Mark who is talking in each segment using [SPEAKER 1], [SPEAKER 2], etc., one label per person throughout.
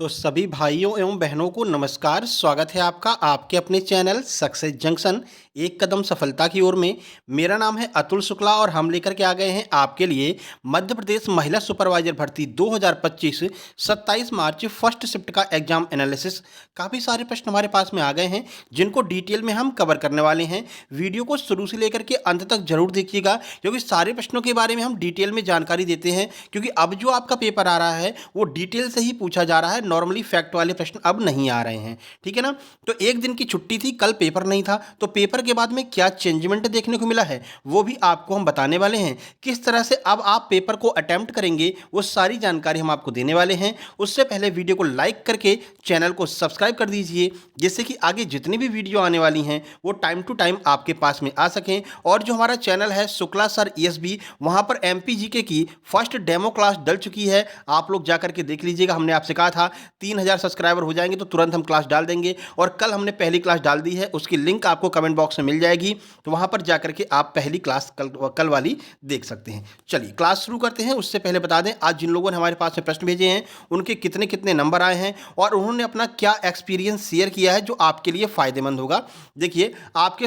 [SPEAKER 1] तो सभी भाइयों एवं बहनों को नमस्कार। स्वागत है आपका आपके अपने चैनल सक्सेस जंक्शन एक कदम सफलता की ओर में। मेरा नाम है अतुल शुक्ला और हम लेकर के आ गए हैं आपके लिए मध्य प्रदेश महिला सुपरवाइजर भर्ती 2025 27 मार्च फर्स्ट शिफ्ट का एग्जाम एनालिसिस। काफ़ी सारे प्रश्न हमारे पास में आ गए हैं जिनको डिटेल में हम कवर करने वाले हैं। वीडियो को शुरू से लेकर के अंत तक जरूर देखिएगा क्योंकि सारे प्रश्नों के बारे में हम डिटेल में जानकारी देते हैं, क्योंकि अब जो आपका पेपर आ रहा है वो डिटेल से ही पूछा जा रहा है। नॉर्मली फैक्ट वाले प्रश्न अब नहीं आ रहे हैं, ठीक है ना। तो एक दिन की छुट्टी थी, कल पेपर नहीं था, तो पेपर के बाद में क्या चेंजमेंट देखने को मिला है वो भी आपको हम बताने वाले हैं। किस तरह से अब आप पेपर को अटेम्प्ट करेंगे वो सारी जानकारी हम आपको देने वाले हैं। उससे पहले वीडियो को लाइक करके चैनल को सब्सक्राइब कर दीजिए, जिससे कि आगे जितनी भी वीडियो आने वाली हैं वो टाइम टू टाइम आपके पास में आ सकें। और जो हमारा चैनल है शुक्ला सर ESB, वहां पर MPGK की फर्स्ट डेमो क्लास डल चुकी है, आप लोग जाकर के देख लीजिएगा। हमने आपसे कहा था 3000 सब्सक्राइबर हो जाएंगे तो तुरंत हम क्लास डाल देंगे, और कल हमने पहली क्लास डाल दी है, उसकी लिंक आपको कमेंट बॉक्स में मिल जाएगी, तो वहां पर जाकर के आप पहली क्लास कल वाली देख सकते हैं। चलिए क्लास शुरू करते हैं। उससे पहले बता दें आज जिन लोगों ने हमारे पास में प्रश्न भेजे हैं उनके कितने कितने नंबर आए हैं और उन्होंने अपना क्या एक्सपीरियंस शेयर किया है जो आपके लिए फायदेमंद होगा। देखिए आपके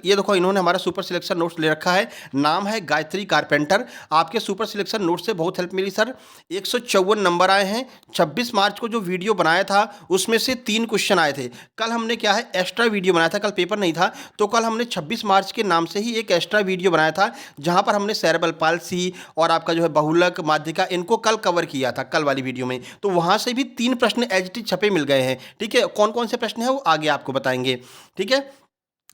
[SPEAKER 1] ये देखो, इन्होंने हमारा सुपर सिलेक्शन नोट्स ले रखा है, नाम है गायत्री कारपेंटर। आपके सुपर सिलेक्शन नोट्स से बहुत हेल्प मिली सर। 154 नंबर आए हैं। 26 मार्च को जो वीडियो बनाया था उसमें से 3 क्वेश्चन आए थे। कल हमने क्या है एक्स्ट्रा वीडियो बनाया था, कल पेपर नहीं था, तो कल हमने 26 मार्च के नाम से ही एक एक्स्ट्रा वीडियो बनाया था जहां पर हमने सेरेब्रल पाल्सी और आपका जो है बहुलक माध्यिका इनको कल कवर किया था कल वाली वीडियो में। तो वहां से भी 3 प्रश्न एज इट इज छपे मिल गए हैं, ठीक है। कौन कौन से प्रश्न है वो आगे आपको बताएंगे, ठीक है।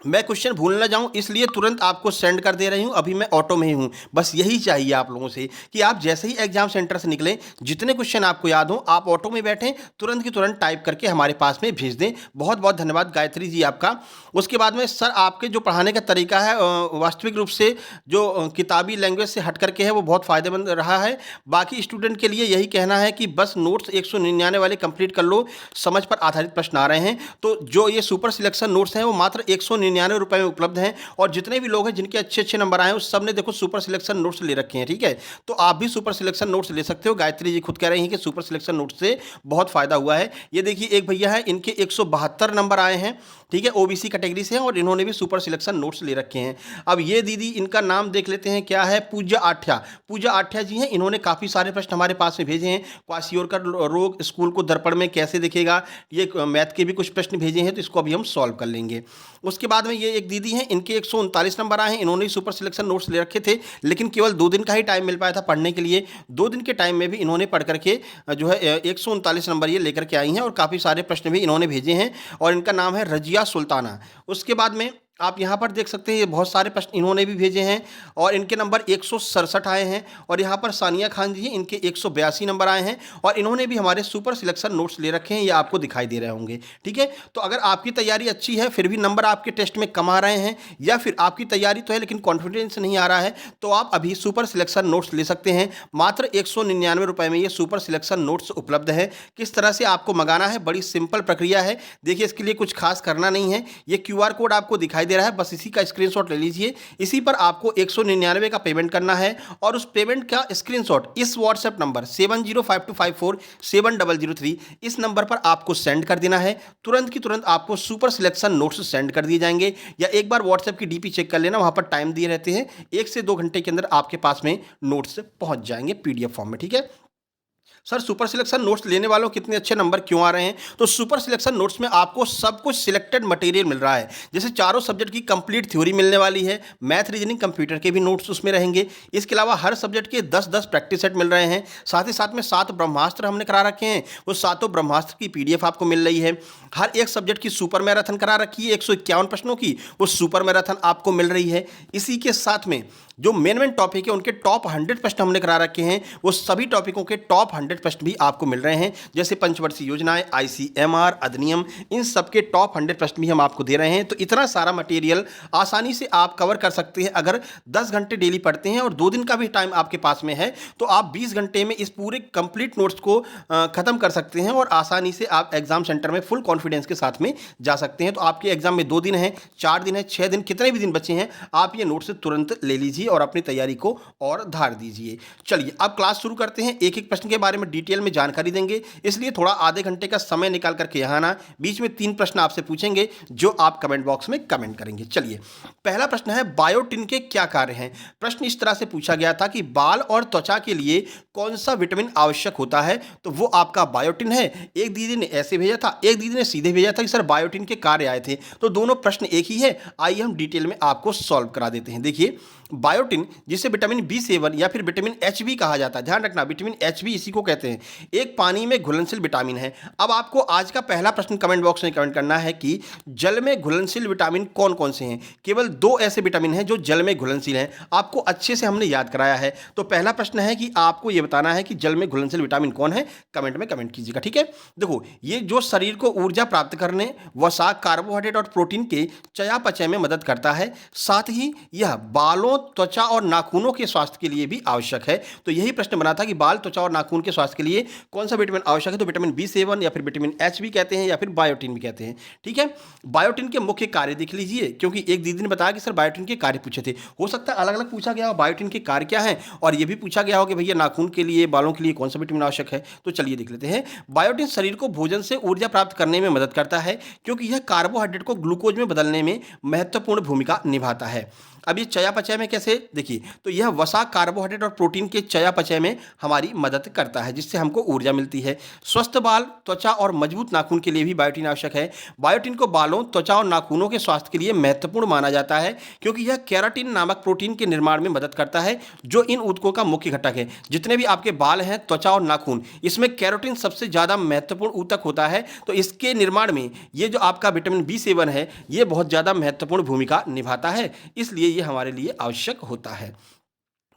[SPEAKER 1] मैं क्वेश्चन भूल ना जाऊं इसलिए तुरंत आपको सेंड कर दे रही हूं। अभी मैं ऑटो में ही हूं, बस यही चाहिए आप लोगों से कि आप जैसे ही एग्जाम सेंटर से निकलें, जितने क्वेश्चन आपको याद हो आप ऑटो में बैठें, तुरंत की तुरंत टाइप करके हमारे पास में भेज दें। बहुत बहुत धन्यवाद गायत्री जी आपका। उसके बाद में सर आपके जो पढ़ाने का तरीका है वास्तविक रूप से जो किताबी लैंग्वेज से हट करके है वो बहुत फ़ायदेमंद रहा है। बाकी स्टूडेंट के लिए यही कहना है कि बस नोट्स 199 वाले कंप्लीट कर लो, समझ पर आधारित प्रश्न आ रहे हैं। तो जो ये सुपर सिलेक्शन नोट्स हैं वो मात्र 199 रुपए में उपलब्ध हैं, और जितने भी लोग हैं जिनके अच्छे अच्छे नंबर आए हैं उस सब ने देखो सुपर सिलेक्शन नोट्स ले रखे हैं, ठीक है। तो आप भी सुपर सिलेक्शन नोट्स ले सकते हो। गायत्री जी खुद कह रही हैं कि सुपर सिलेक्शन नोट्स से बहुत फायदा हुआ है। ये देखिए एक भैया है, इनके 172 नंबर आए हैं, ठीक है, OBC कैटेगरी से हैं और इन्होंने भी सुपर सिलेक्शन नोट्स ले रखे हैं। अब ये दीदी, इनका नाम देख लेते हैं, क्या है, पूजा आठ्या। पूजा आठ्या जी हैं, इन्होंने काफ़ी सारे प्रश्न हमारे पास में भेजे हैं। क्वासियोर का रोग स्कूल को दर्पण में कैसे दिखेगा, ये मैथ के भी कुछ प्रश्न भेजे हैं, तो इसको अभी हम सॉल्व कर लेंगे। उसके बाद में ये एक दीदी हैं, इनके 139 नंबर आए हैं, इन्होंने सुपर सिलेक्शन नोट्स ले रखे थे, लेकिन केवल 2 दिन का ही टाइम मिल पाया था पढ़ने के लिए। 2 दिन के टाइम में भी इन्होंने पढ़ करके जो है 139 नंबर ये लेकर के आई हैं, और काफ़ी सारे प्रश्न भी इन्होंने भेजे हैं, और इनका नाम है रजिया सुल्ताना। उसके बाद में आप यहाँ पर देख सकते हैं ये बहुत सारे प्रश्न इन्होंने भी भेजे हैं, और इनके नंबर 167 आए हैं। और यहाँ पर सानिया खान जी हैं, इनके 182 नंबर आए हैं, और इन्होंने भी हमारे सुपर सिलेक्शन नोट्स ले रखे हैं, ये आपको दिखाई दे रहे होंगे, ठीक है। तो अगर आपकी तैयारी अच्छी है फिर भी नंबर आपके टेस्ट में कम आ रहे हैं, या फिर आपकी तैयारी तो है लेकिन कॉन्फिडेंस नहीं आ रहा है, तो आप अभी सुपर सिलेक्शन नोट्स ले सकते हैं। मात्र 199 रुपये में ये सुपर सिलेक्शन नोट्स उपलब्ध है। किस तरह से आपको मंगाना है, बड़ी सिंपल प्रक्रिया है। देखिए इसके लिए कुछ खास करना नहीं है, ये QR कोड आपको दिखाई दे रहा है, बस इसी का स्क्रीनशॉट ले लीजिए। इसी पर आपको 199 का पेमेंट करना है, और उस पेमेंट का स्क्रीनशॉट इस व्हाट्सएप नंबर 7052547003 इस नंबर पर आपको सेंड कर देना है। तुरंत की तुरंत आपको सुपर सिलेक्शन नोट्स सेंड कर दिए जाएंगे, या एक बार व्हाट्सएप की DP चेक कर लेना, वहां पर टाइम दिए रहते हैं, 1 से 2 घंटे के अंदर आपके पास में नोट्स पहुंच जाएंगे PDF फॉर्म में, ठीक है। सर सुपर सिलेक्शन नोट्स लेने वालों को कितने अच्छे नंबर क्यों आ रहे हैं, तो सुपर सिलेक्शन नोट्स में आपको सब कुछ सिलेक्टेड मटेरियल मिल रहा है। जैसे चारों सब्जेक्ट की कंप्लीट थ्योरी मिलने वाली है, मैथ रीजनिंग कंप्यूटर के भी नोट्स उसमें रहेंगे। इसके अलावा हर सब्जेक्ट के 10-10 प्रैक्टिस सेट मिल रहे हैं। साथ ही साथ में 7 ब्रह्मास्त्र हमने करा रखे हैं, वो 7 ब्रह्मास्त्र की PDF आपको मिल रही है। हर एक सब्जेक्ट की सुपर मैराथन करा रखी है, 151 प्रश्नों की वो सुपर मैराथन आपको मिल रही है। इसी के साथ में जो मेन टॉपिक है उनके टॉप 100 प्रश्न हमने करा रखे हैं, वो सभी टॉपिकों के टॉप 100 प्रश्न भी आपको मिल रहे हैं। जैसे पंचवर्षीय योजनाएं, ICMR अधिनियम, इन सब के टॉप 100 प्रश्न भी हम आपको दे रहे हैं। तो इतना सारा मटेरियल आसानी से आप कवर कर सकते हैं। अगर 10 घंटे डेली पढ़ते हैं और 2 दिन का भी टाइम आपके पास में है, तो आप 20 घंटे में इस पूरे कंप्लीट नोट्स को खत्म कर सकते हैं, और आसानी से आप एग्जाम सेंटर में फुल कॉन्फिडेंस के साथ में जा सकते हैं। तो आपके एग्जाम में 2 दिन है, 4 दिन है, 6 दिन, कितने भी दिन बचे हैं, आप ये नोट्स तुरंत ले लीजिए और अपनी तैयारी को और धार दीजिए। चलिए अब क्लास शुरू करते हैं। एक एक प्रश्न के बारे में डिटेल में जानकारी देंगे, इसलिए थोड़ा आधे घंटे का समय निकाल करके यहाँ आना। बीच में 3 प्रश्न आपसे पूछेंगे जो आप कमेंट बॉक्स में कमेंट करेंगे। चलिए पहला प्रश्न है, बायोटिन के क्या कार्य हैं। प्रश्न इस तरह से पूछा गया था कि बाल और त्वचा के लिए कौन सा विटामिन आवश्यक होता है, तो वो आपका बायोटिन है। एक दीदी ने ऐसे भेजा था, एक दीदी ने सीधे भेजा था कि सर बायोटिन के कार्य आए थे, तो दोनों प्रश्न एक ही है। आइए हम डिटेल में आपको सॉल्व करा देते हैं। देखिए बायोटिन, जिसे विटामिन B7 या फिर विटामिन H भी कहा जाता है, ध्यान रखना विटामिन H भी इसी को कहते हैं, एक पानी में घुलनशील विटामिन है। अब आपको आज का पहला प्रश्न कमेंट बॉक्स में कमेंट करना है कि जल में घुलनशील विटामिन कौन कौन से हैं। केवल 2 ऐसे विटामिन हैं जो जल में घुलनशील हैं, आपको अच्छे से हमने याद कराया है। तो पहला प्रश्न है कि आपको यह बताना है कि जल में घुलनशील विटामिन कौन है, कमेंट में कमेंट कीजिएगा, ठीक है। देखो ये जो शरीर को ऊर्जा प्राप्त करने, वसा, कार्बोहाइड्रेट और प्रोटीन के चयापचय में मदद करता है, साथ ही यह बालों, त्वचा और नाखूनों के स्वास्थ्य के लिए भी आवश्यक है। तो यही प्रश्न बना था कि बाल, त्वचा और नाखून के स्वास्थ्य के लिए कौन सा विटामिन आवश्यक है, तो विटामिन B7 या फिर विटामिन H भी कहते हैं या फिर बायोटिन भी कहते हैं, ठीक है। बायोटिन के मुख्य कार्य देख लीजिए, क्योंकि एक दीदी ने बताया कि सर बायोटिन के कार्य पूछे थे, हो सकता है अलग अलग पूछा गया हो बायोटिन के कार्य क्या है, और यह भी पूछा गया हो कि भैया नाखून के लिए, बालों के लिए कौन सा विटामिन आवश्यक है। तो चलिए देख लेते हैं। बायोटिन शरीर को भोजन से ऊर्जा प्राप्त करने में मदद करता है, क्योंकि यह कार्बोहाइड्रेट को ग्लूकोज में बदलने में महत्वपूर्ण भूमिका निभाता है। अब ये चयापचय में कैसे, देखिए तो यह वसा, कार्बोहाइड्रेट और प्रोटीन के चयापचय में हमारी मदद करता है, जिससे हमको ऊर्जा मिलती है। स्वस्थ बाल, त्वचा और मजबूत नाखून के लिए भी बायोटिन आवश्यक है। बायोटिन को बालों, त्वचा और नाखूनों के स्वास्थ्य के लिए महत्वपूर्ण माना जाता है, क्योंकि यह केराटिन नामक प्रोटीन के निर्माण में मदद करता है, जो इन ऊतकों का मुख्य घटक है। जितने भी आपके बाल हैं, त्वचा और नाखून, इसमें केराटिन सबसे ज़्यादा महत्वपूर्ण ऊतक होता है। तो इसके निर्माण में ये जो आपका विटामिन B7 है, ये बहुत ज़्यादा महत्वपूर्ण भूमिका निभाता है, इसलिए ये हमारे लिए आवश्यक होता है।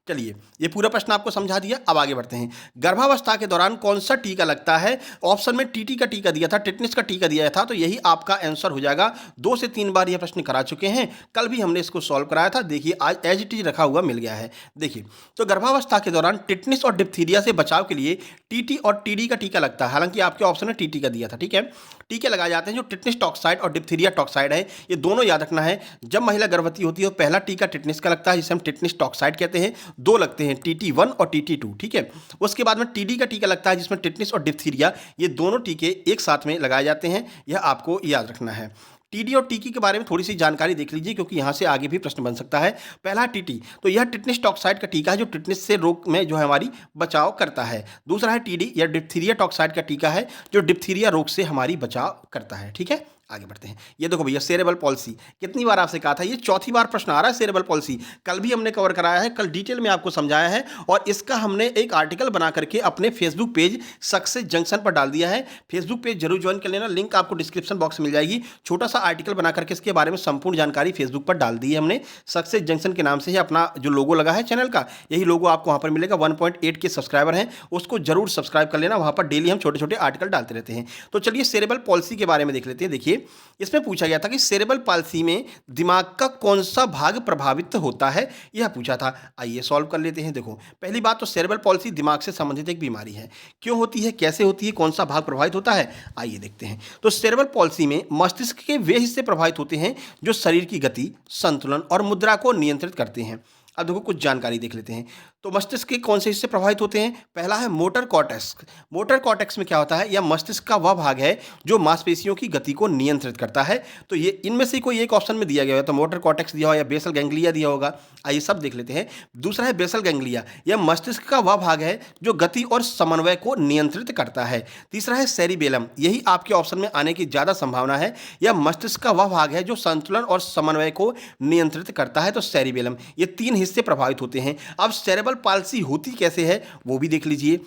[SPEAKER 1] चलिए ये पूरा प्रश्न आपको समझा दिया। अब आगे बढ़ते हैं। गर्भावस्था के दौरान कौन सा टीका लगता है। ऑप्शन में टीटी का टीका दिया था, टिटनेस का टीका दिया था, तो यही आपका आंसर हो जाएगा। 2 से 3 बार यह प्रश्न करा चुके हैं, कल भी हमने इसको सॉल्व कराया था। देखिए आज एज इट इज रखा हुआ मिल गया है। देखिए तो गर्भावस्था के दौरान टिटनेस और डिप्थीरिया से बचाव के लिए टीटी और टीडी का टीका लगता है। हालांकि आपके ऑप्शन में टीटी का दिया था, ठीक है। टीके लगाए जाते हैं जो टिटनेस टॉक्साइड और डिप्थीरिया टॉक्साइड है, ये दोनों याद रखना है। जब महिला गर्भवती होती है तो पहला टीका टिटनेस का लगता है, जिसे हम टिटनेस टॉक्साइड कहते हैं। 2 लगते हैं, TT1 और TT2, ठीक है। उसके बाद में टीडी का टीका लगता है, जिसमें टिटनेस और डिप्थीरिया, ये दोनों टीके एक साथ में लगाए जाते हैं, यह आपको याद रखना है। टीडी और टीकी के बारे में थोड़ी सी जानकारी देख लीजिए, क्योंकि यहाँ से आगे भी प्रश्न बन सकता है। पहला टीटी, तो यह टिटनेस टॉक्साइड का टीका है, जो टिटनेस से रोग में जो है हमारी बचाव करता है। दूसरा है टीडी, यह डिप्थीरिया टॉक्साइड का टीका है, जो डिप्थीरिया रोग से हमारी बचाव करता है, ठीक है। आगे बढ़ते हैं। ये देखो भैया सेरेब्रल पॉलिसी, कितनी बार आपसे कहा था, ये चौथी बार प्रश्न आ रहा है। सेरेब्रल पॉलिसी कल भी हमने कवर कराया है, कल डिटेल में आपको समझाया है, और इसका हमने एक आर्टिकल बना करके अपने फेसबुक पेज सक्सेस जंक्शन पर डाल दिया है। फेसबुक पेज जरूर ज्वाइन कर लेना, लिंक आपको डिस्क्रिप्शन बॉक्स में मिल जाएगी। छोटा सा आर्टिकल बना करके इसके बारे में संपूर्ण जानकारी फेसबुक पर डाल दी है हमने। सक्सेस जंक्शन के नाम से ही अपना जो लोगो लगा है चैनल का, यही लोगो आपको वहाँ पर मिलेगा। 1.8 के सब्सक्राइबर हैं, उसको जरूर सब्सक्राइब कर लेना। वहाँ पर डेली हम छोटे छोटे आर्टिकल डालते रहते हैं। तो चलिए सेरेब्रल पॉलिसी के बारे में देख लेते हैं। देखिए इसमें पूछा गया था कि सेरेब्रल पॉलिसी में दिमाग का कौन सा भाग प्रभावित होता है, यह पूछा था। आइए सॉल्व कर लेते हैं। देखो पहली बात तो सेरेब्रल पॉलिसी दिमाग से संबंधित एक बीमारी है। क्यों होती है, कैसे होती है, कौन सा भाग प्रभावित होता है, आइए देखते हैं। तो सेरेब्रल पॉलिसी में मस्तिष्क के वे हिस्से प्रभावित होते हैं जो शरीर की गति, संतुलन और मुद्रा को नियंत्रित करते हैं। अब देखो कुछ जानकारी देख लेते हैं। तो मस्तिष्क के कौन से हिस्से प्रभावित होते हैं। पहला है मोटर कॉर्टेक्स। मोटर कॉर्टेक्स में क्या होता है, यह मस्तिष्क का वह भाग है जो मांसपेशियों की गति को नियंत्रित करता है। तो ये इनमें से कोई एक ऑप्शन में दिया गया है, तो मोटर कॉर्टेक्स दिया होगा या बेसल गैंग्लिया दिया होगा। आइए सब देख लेते हैं। दूसरा है बेसल गैंग्लिया, यह मस्तिष्क का वह भाग है जो गति और समन्वय को नियंत्रित करता है। तीसरा है सेरिबेलम, यही आपके ऑप्शन में आने की ज़्यादा संभावना है। यह मस्तिष्क का वह भाग है जो संतुलन और समन्वय को नियंत्रित करता है, तो सेरिबेलम। ये 3 हिस्से प्रभावित होते हैं। अब सेरेब्रल पॉलिसी होती कैसे है वो भी देख लीजिए।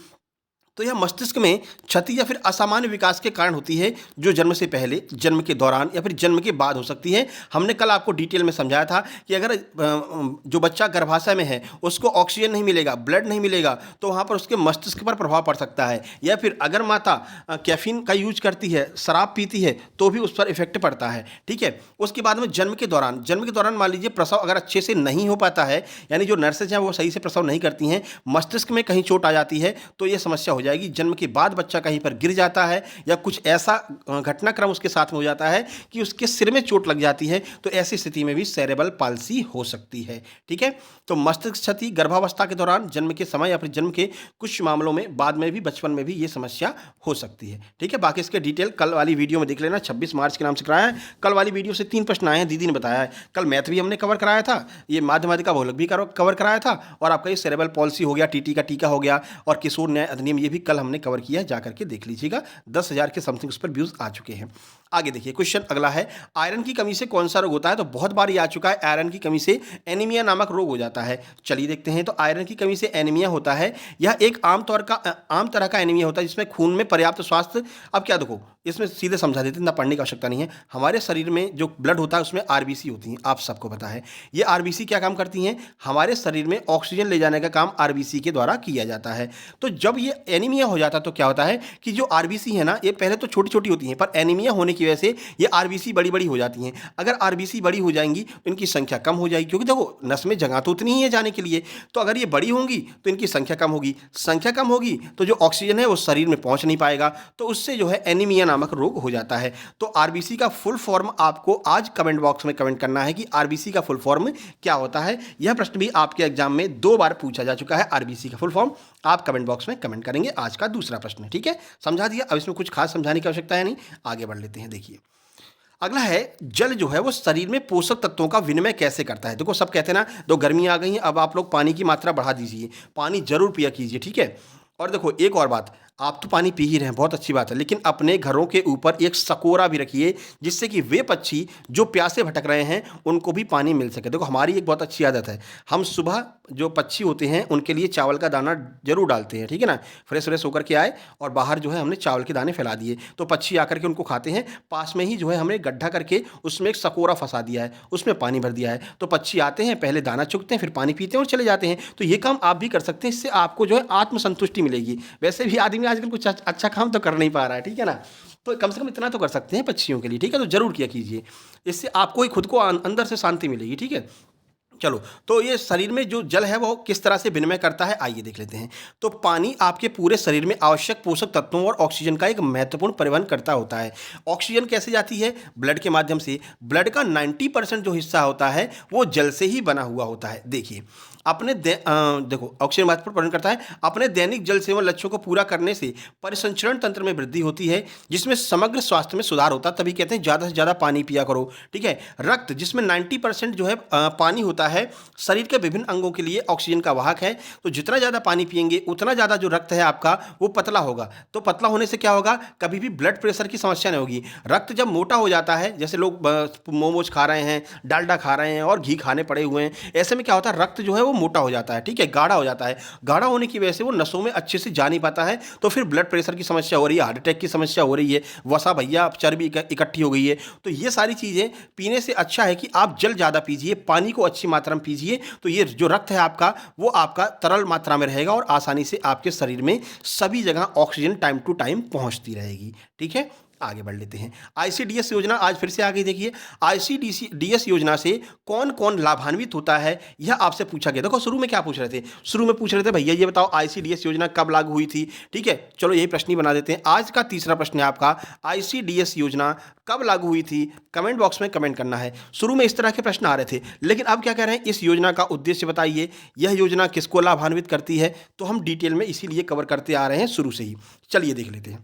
[SPEAKER 1] तो यह मस्तिष्क में क्षति या फिर असामान्य विकास के कारण होती है, जो जन्म से पहले, जन्म के दौरान या फिर जन्म के बाद हो सकती है। हमने कल आपको डिटेल में समझाया था कि अगर जो बच्चा गर्भाशय में है उसको ऑक्सीजन नहीं मिलेगा, ब्लड नहीं मिलेगा, तो वहाँ पर उसके मस्तिष्क पर प्रभाव पड़ सकता है। या फिर अगर माता कैफीन का यूज करती है, शराब पीती है, तो भी उस पर इफेक्ट पड़ता है, ठीक है। उसके बाद में जन्म के दौरान मान लीजिए प्रसव अगर अच्छे से नहीं हो पाता है, यानी जो नर्सेज हैं वो सही से प्रसव नहीं करती हैं, मस्तिष्क में कहीं चोट आ जाती है, तो ये समस्या हो जाएगी, जन्म के बाद बच्चा कहीं पर गिर जाता है या कुछ ऐसा घटनाक्रम उसके साथ में हो जाता है कि उसके सिर में चोट लग जाती है, तो ऐसी स्थिति में भी सेरेब्रल पाल्सी हो सकती है। ठीक है, तो मस्तिष्क क्षति गर्भावस्था के दौरान, जन्म के समय या फिर जन्म के कुछ मामलों में बाद में भी, बचपन में भी ये समस्या हो सकती है। ठीक है, बाकी इसके डिटेल कल वाली वीडियो में देख लेना। 26 मार्च के नाम से कराया है। कल वाली वीडियो से 3 प्रश्न आए हैं, दीदी ने बताया है। कल मैथ भी हमने कवर कराया था, ये माध्यमिक भौतिक भी कवर कराया था, और आपका ये सेरेब्रल पॉलिसी हो गया, टीटी का टीका हो गया, और किशोर न्याय अधिनियम ये भी कल हमने कवर किया है, जाकर के देख लीजिएगा। 10,000 के समथिंग उस पर व्यूज आ चुके हैं। आगे देखिए, क्वेश्चन अगला है, आयरन की कमी से कौन सा रोग होता है? तो बहुत बार ये आ चुका है, आयरन की कमी से एनीमिया नामक रोग हो जाता है। चलिए देखते हैं। तो आयरन की कमी से एनीमिया होता है, यह एक आम तरह का एनीमिया होता है जिसमें खून में पर्याप्त स्वास्थ्य, अब क्या देखो इसमें सीधे समझा देते हैं, ना पढ़ने की आवश्यकता नहीं है। हमारे शरीर में जो ब्लड होता है उसमें आरबीसी होती हैं, आप सबको पता है। ये आरबीसी क्या काम करती हैं? हमारे शरीर में ऑक्सीजन ले जाने का काम आरबीसी के द्वारा किया जाता है। तो जब ये एनीमिया हो जाता है तो क्या होता है कि जो आरबीसी है ना, ये पहले तो छोटी छोटी होती हैं, पर एनीमिया होने की वजह से ये आरबीसी बड़ी बड़ी हो जाती हैं। अगर आरबीसी बड़ी हो जाएंगी तो इनकी संख्या कम हो जाएगी, क्योंकि देखो नस में जगह तो उतनी ही है जाने के लिए। तो अगर ये बड़ी होंगी तो इनकी संख्या कम होगी, संख्या कम होगी तो जो ऑक्सीजन है वो शरीर में पहुंच नहीं पाएगा, तो उससे जो है एनीमिया नामक रोग हो जाता है। तो आरबीसी का फुल फॉर्म आपको आज कमेंट बॉक्स में कमेंट करना है कि आरबीसी का फुल फॉर्म क्या होता है। यह प्रश्न भी आपके एग्जाम में 2 बार पूछा जा चुका है, आरबीसी का फुल फॉर्म। आप कमेंट बॉक्स में कमेंट करेंगे। आज का दूसरा प्रश्न, ठीक है, समझा दिया। अब इसमें कुछ खास समझाने की आवश्यकता है नहीं, आगे बढ़ लेते हैं। देखिए अगला है, जल जो है वो शरीर में पोषक तत्वों का विनिमय कैसे करता है? देखो सब कहते हैं ना, तो गर्मी आ गई है, अब आप लोग पानी की मात्रा बढ़ा दीजिए, पानी जरूर पिया कीजिए। ठीक है, और देखो एक और बात, आप तो पानी पी ही रहे हैं, बहुत अच्छी बात है, लेकिन अपने घरों के ऊपर एक सकोरा भी रखिए, जिससे कि वे पक्षी जो प्यासे भटक रहे हैं उनको भी पानी मिल सके। देखो हमारी एक बहुत अच्छी आदत है, हम सुबह जो पक्षी होते हैं उनके लिए चावल का दाना जरूर डालते हैं। ठीक है ना, फ्रेश फ्रेश होकर के आए और बाहर जो है हमने चावल के दाने फैला दिए, तो पक्षी आकर के उनको खाते हैं। पास में ही जो है हमने गड्ढा करके उसमें एक सकोरा फंसा दिया है, उसमें पानी भर दिया है, तो पक्षी आते हैं, पहले दाना चुगते हैं, फिर पानी पीते हैं और चले जाते हैं। तो ये काम आप भी कर सकते हैं, इससे आपको जो है आत्मसंतुष्टि मिलेगी। वैसे भी आदमी आजकल कुछ अच्छा काम तो कर नहीं पा रहा है, ठीक है ना, तो कम से कम इतना तो कर सकते हैं पक्षियों के लिए। ठीक है, तो जरूर किया कीजिए, इससे आपको ही खुद को अंदर से शांति मिलेगी। ठीक है, चलो, तो ये शरीर में जो जल है वो किस तरह से विनिमय करता है, आइए देख लेते हैं। तो पानी आपके पूरे शरीर में आवश्यक पोषक तत्वों और ऑक्सीजन का एक महत्वपूर्ण परिवहन करता होता है। ऑक्सीजन कैसे जाती है? ब्लड के माध्यम से। ब्लड का 90% जो हिस्सा होता है वो जल से ही बना हुआ होता है। देखिए देखो ऑक्सीजन महत्वपूर्ण परिवहन करता है। अपने दैनिक जल सेवन लक्ष्यों को पूरा करने से परिसंचरण तंत्र में वृद्धि होती है, जिसमें समग्र स्वास्थ्य में सुधार होता है। तभी कहते हैं ज़्यादा से ज़्यादा पानी पिया करो। ठीक है, रक्त जिसमें 90% जो है पानी होता है, शरीर के विभिन्न अंगों के लिए ऑक्सीजन का वाहक है। तो जितना ज़्यादा पानी पिएंगे उतना ज़्यादा जो रक्त है आपका वो पतला होगा। तो पतला होने से क्या होगा? कभी भी ब्लड प्रेशर की समस्या नहीं होगी। रक्त जब मोटा हो जाता है, जैसे लोग मोमोज खा रहे हैं, डालडा खा रहे हैं और घी खाने पड़े हुए हैं, ऐसे में क्या होता है, रक्त जो है वो मोटा हो जाता है। ठीक है, गाढ़ा हो जाता है। गाढ़ा होने की वजह से वो नसों में अच्छे से जा नहीं पाता है, तो फिर ब्लड प्रेशर की समस्या हो रही है, हार्ट अटैक की समस्या हो रही है, वसा भैया चर्बी इकट्ठी हो गई है। तो ये सारी चीज़ें पीने से अच्छा है कि आप जल ज़्यादा पीजिए, पानी को अच्छी मात्रा में पीजिए, तो ये जो रक्त है आपका वो आपका तरल मात्रा में रहेगा और आसानी से आपके शरीर में सभी जगह ऑक्सीजन टाइम टू टाइम पहुंचती रहेगी। ठीक है, आगे बढ़ लेते हैं। आईसीडीएस योजना आज फिर से आ गई। देखिए आईसीडीएस योजना से कौन कौन लाभान्वित होता है, यह आपसे पूछा गया। देखो शुरू में क्या पूछ रहे थे? शुरू में पूछ रहे थे भैया ये बताओ आईसीडीएस योजना कब लागू हुई थी। ठीक है, चलो यही प्रश्न ही बना देते हैं। आज का तीसरा प्रश्न है आपका, आईसीडीएस योजना कब लागू हुई थी? कमेंट बॉक्स में कमेंट करना है। शुरू में इस तरह के प्रश्न आ रहे थे, लेकिन अब क्या कह रहे हैं, इस योजना का उद्देश्य बताइए, यह योजना किसको लाभान्वित करती है। तो हम डिटेल में इसीलिए कवर करते आ रहे हैं शुरू से ही। चलिए देख लेते हैं।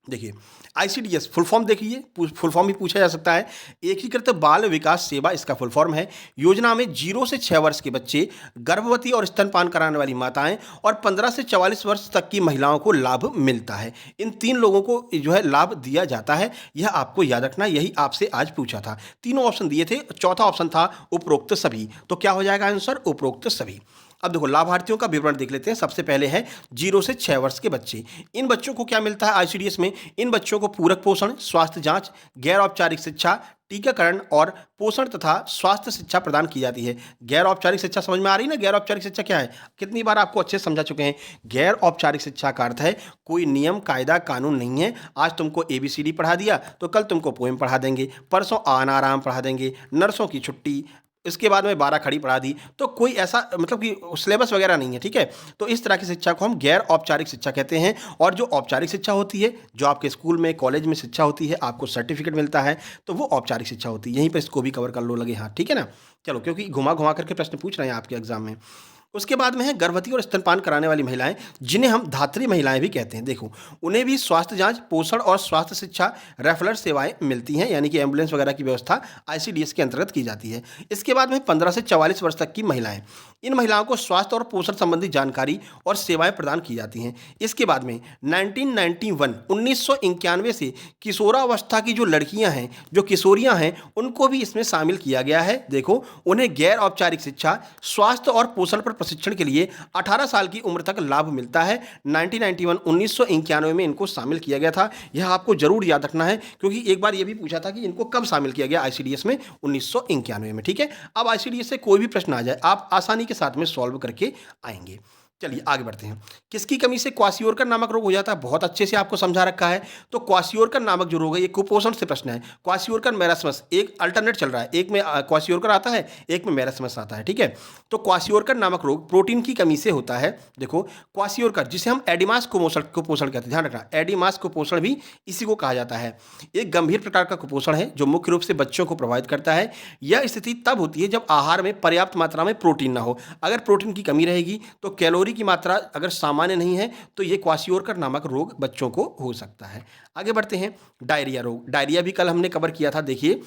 [SPEAKER 1] देखिए आईसीडीएस फुल फॉर्म देखिए, फुल फॉर्म भी पूछा जा सकता है। एकीकृत बाल विकास सेवा इसका फुल फॉर्म है। योजना में 0 से 6 वर्ष के बच्चे, गर्भवती और स्तनपान कराने वाली माताएं और 15 से 44 वर्ष तक की महिलाओं को लाभ मिलता है। इन 3 लोगों को जो है लाभ दिया जाता है, यह आपको याद रखना। यही आपसे आज पूछा था। तीनों ऑप्शन दिए थे, चौथा ऑप्शन था उपरोक्त सभी। तो क्या हो जाएगा आंसर? उपरोक्त सभी। अब देखो लाभार्थियों का विवरण देख लेते हैं। सबसे पहले है 0 से 6 वर्ष के बच्चे। इन बच्चों को क्या मिलता है आईसीडीएस में? इन बच्चों को पूरक पोषण, स्वास्थ्य जांच, गैर औपचारिक शिक्षा, टीकाकरण और पोषण तथा स्वास्थ्य शिक्षा प्रदान की जाती है। गैर औपचारिक शिक्षा समझ में आ रही है ना? गैर औपचारिक शिक्षा क्या है? कितनी बार आपको अच्छे से समझा चुके हैं। गैर औपचारिक शिक्षा का अर्थ है कोई नियम कायदा कानून नहीं है। आज तुमको ABCD पढ़ा दिया तो कल तुमको पोएम पढ़ा देंगे, परसों आना आराम पढ़ा देंगे, नर्सों की छुट्टी, इसके बाद में 12 खड़ी पढ़ा दी, तो कोई ऐसा मतलब कि सिलेबस वगैरह नहीं है, ठीक है। तो इस तरह की शिक्षा को हम गैर औपचारिक शिक्षा कहते हैं। और जो औपचारिक शिक्षा होती है, जो आपके स्कूल में कॉलेज में शिक्षा होती है, आपको सर्टिफिकेट मिलता है, तो वो औपचारिक शिक्षा होती है। यहीं पर इसको भी कवर कर लो लगे हाथ, ठीक है ना। चलो, क्योंकि घुमा घुमा करके प्रश्न पूछ रहे हैं आपके एग्जाम में। उसके बाद में है गर्भवती और स्तनपान कराने वाली महिलाएं, जिन्हें हम धात्री महिलाएं भी कहते हैं। देखो, उन्हें भी स्वास्थ्य जांच, पोषण और स्वास्थ्य शिक्षा रेफरल सेवाएं मिलती हैं, यानी कि एम्बुलेंस वगैरह की व्यवस्था आईसीडीएस के अंतर्गत की जाती है। इसके बाद में 15 से 44 वर्ष तक की महिलाएं, इन महिलाओं को स्वास्थ्य और पोषण संबंधी जानकारी और सेवाएं प्रदान की जाती हैं। इसके बाद में 1991 से किशोरावस्था की जो लड़कियां हैं, जो किशोरियां हैं, उनको भी इसमें शामिल किया गया है। देखो, उन्हें गैर औपचारिक शिक्षा, स्वास्थ्य और पोषण पर प्रशिक्षण के लिए 18 साल की उम्र तक लाभ मिलता है। 1991 में इनको शामिल किया गया था। यह आपको जरूर याद रखना है, क्योंकि एक बार यह भी पूछा था कि इनको कब शामिल किया गया आईसीडीएस में, 1991 में, ठीक है। अब आईसीडीएस से कोई भी प्रश्न आ जाए, आप आसानी के साथ में सॉल्व करके आएंगे। चलिए आगे बढ़ते हैं। किसकी कमी से क्वाशियोरकर नामक रोग हो जाता है, बहुत अच्छे से आपको समझा रखा है। तो क्वाशियोरकर नामक जो रोग है, ये कुपोषण से प्रश्न है। क्वाशियोरकर मैरास्मस, एक अल्टरनेट चल रहा है, एक में क्वाशियोरकर आता है, एक में मैरास्मस आता है, ठीक है। तो क्वाशियोरकर नामक रोग प्रोटीन की कमी से होता है। देखो, क्वाशियोरकर, जिसे हम एडिमास कुपोषण कहते हैं, ध्यान रखना, एडिमास कुपोषण भी इसी को कहा जाता है। एक गंभीर प्रकार का कुपोषण है जो मुख्य रूप से बच्चों को प्रभावित करता है। यह स्थिति तब होती है जब आहार में पर्याप्त मात्रा में प्रोटीन ना हो। अगर प्रोटीन की कमी रहेगी तो कैलोरी की मात्रा अगर सामान्य नहीं है, तो ये क्वाशियोरकर नामक रोग बच्चों को हो सकता है। आगे बढ़ते हैं। डायरिया रोग, डायरिया भी कल हमने कवर किया था। देखिए,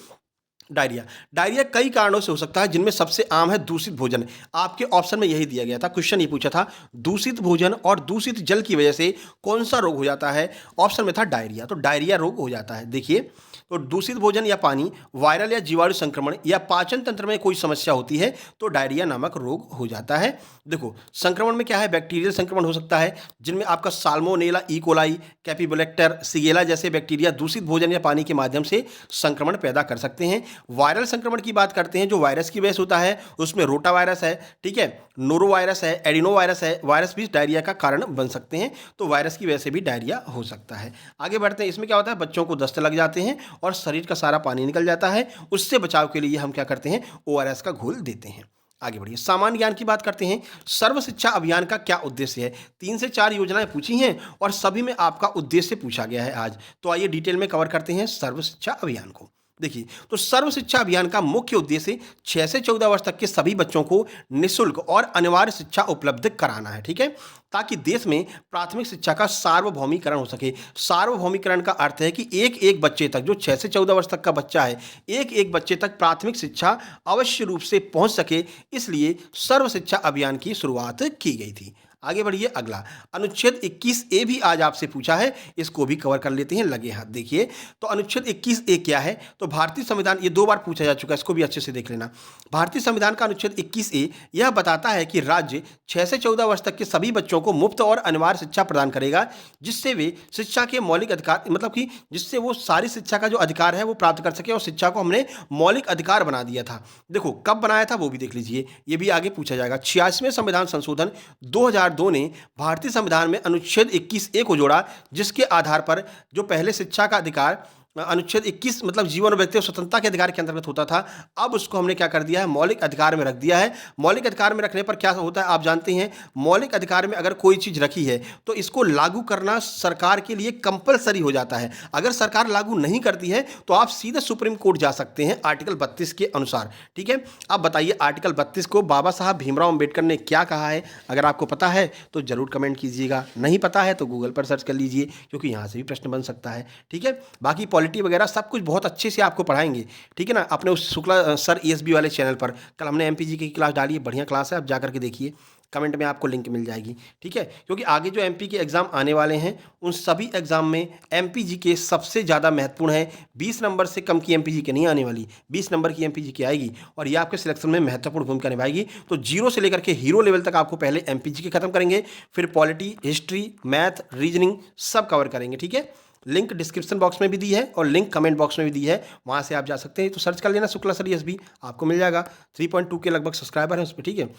[SPEAKER 1] डायरिया डायरिया कई कारणों से हो सकता है, जिनमें सबसे आम है दूषित भोजन। आपके ऑप्शन में यही दिया गया था, क्वेश्चन ये पूछा था, दूषित भोजन और दूषित जल की वजह से कौन सा रोग हो जाता है। ऑप्शन में था डायरिया, तो डायरिया रोग हो जाता है। देखिए, तो दूषित भोजन या पानी, वायरल या जीवाणु संक्रमण या पाचन तंत्र में कोई समस्या होती है तो डायरिया नामक रोग हो जाता है। देखो, संक्रमण में क्या है, बैक्टीरियल संक्रमण हो सकता है, जिनमें आपका साल्मोनेला, ई कोलाई, कैपिबोलेक्टर, सिगेला जैसे बैक्टीरिया दूषित भोजन या पानी के माध्यम से संक्रमण पैदा कर सकते हैं। वायरल संक्रमण की बात करते हैं, जो वायरस की वजह से होता है, उसमें रोटा वायरस है, ठीक है, नोरो वायरस है, एडिनो वायरस है, वायरस भी डायरिया का कारण बन सकते हैं। तो वायरस की वजह से भी डायरिया हो सकता है। आगे बढ़ते हैं। इसमें क्या होता है, बच्चों को दस्त लग जाते हैं और शरीर का सारा पानी निकल जाता है। उससे बचाव के लिए हम क्या करते हैं, ओआरएस का घोल देते हैं। आगे बढ़िए, सामान्य ज्ञान की बात करते हैं। सर्व शिक्षा अभियान का क्या उद्देश्य है। 3 से 4 योजनाएं पूछी हैं और सभी में आपका उद्देश्य पूछा गया है आज। तो आइए डिटेल में कवर करते हैं सर्व शिक्षा अभियान को। देखिए, तो सर्व शिक्षा अभियान का मुख्य उद्देश्य 6 से 14 वर्ष तक के सभी बच्चों को निःशुल्क और अनिवार्य शिक्षा उपलब्ध कराना है, ठीक है, ताकि देश में प्राथमिक शिक्षा का सार्वभौमिकरण हो सके। सार्वभौमिकरण का अर्थ है कि एक एक बच्चे तक, जो 6 से 14 वर्ष तक का बच्चा है, एक एक बच्चे तक प्राथमिक शिक्षा अवश्य रूप से पहुंच सके, इसलिए सर्व शिक्षा अभियान की शुरुआत की गई थी। आगे बढ़िए। अगला अनुच्छेद 21A भी आज आपसे पूछा है, इसको भी कवर कर लेते हैं लगे हाथ। देखिए, तो अनुच्छेद 21A क्या है, तो भारतीय संविधान, ये 2 बार पूछा जा चुका है, इसको भी अच्छे से देख लेना। भारतीय संविधान का अनुच्छेद 21A यह बताता है कि राज्य 6 से 14 वर्ष तक के सभी बच्चों को मुफ्त और अनिवार्य शिक्षा प्रदान करेगा, जिससे वे शिक्षा के मौलिक अधिकार, मतलब कि जिससे वो सारी शिक्षा का जो अधिकार है वो प्राप्त कर सके। और शिक्षा को हमने मौलिक अधिकार बना दिया था। देखो, कब बनाया था वो भी देख लीजिए, ये भी आगे पूछा जाएगा। 86वें संविधान संशोधन 2002 ने भारतीय संविधान में अनुच्छेद 21A को जोड़ा, जिसके आधार पर जो पहले शिक्षा का अधिकार अनुच्छेद 21 मतलब जीवन और व्यक्ति स्वतंत्रता के अधिकार के अंतर्गत होता था, अब उसको हमने क्या कर दिया है, मौलिक अधिकार में रख दिया है। मौलिक अधिकार में रखने पर क्या होता है, आप जानते हैं, मौलिक अधिकार में अगर कोई चीज़ रखी है तो इसको लागू करना सरकार के लिए कंपलसरी हो जाता है। अगर सरकार लागू नहीं करती है तो आप सीधे सुप्रीम कोर्ट जा सकते हैं आर्टिकल 32 के अनुसार, ठीक है। अब बताइए, आर्टिकल 32 को बाबा साहब भीमराव अम्बेडकर ने क्या कहा है। अगर आपको पता है तो जरूर कमेंट कीजिएगा, नहीं पता है तो गूगल पर सर्च कर लीजिए, क्योंकि यहाँ से भी प्रश्न बन सकता है, ठीक है। बाकी पॉलिटी वगैरह सब कुछ बहुत अच्छे से आपको पढ़ाएंगे, ठीक है ना। अपने उस शुक्ला सर ESB वाले चैनल पर कल हमने MPG की क्लास डाली है, बढ़िया क्लास है, आप जाकर के देखिए, कमेंट में आपको लिंक मिल जाएगी, ठीक है। क्योंकि आगे जो MP के एग्जाम आने वाले हैं, उन सभी एग्जाम में MPG के सबसे ज़्यादा महत्वपूर्ण है। 20 नंबर से कम की MPG के नहीं आने वाली, 20 नंबर की MPG की आएगी और ये आपके सिलेक्शन में महत्वपूर्ण भूमिका निभाएगी। तो 0 से लेकर के हीरो लेवल तक आपको पहले MPG के खत्म करेंगे, फिर पॉलिटी, हिस्ट्री, मैथ, रीजनिंग सब कवर करेंगे, ठीक है। लिंक डिस्क्रिप्शन बॉक्स में भी दी है और लिंक कमेंट बॉक्स में भी दी है, वहाँ से आप जा सकते हैं। तो सर्च कर लेना शुक्ला सर ESB, आपको मिल जाएगा। 3.2 के लगभग सब्सक्राइबर हैं उस पर, ठीक है।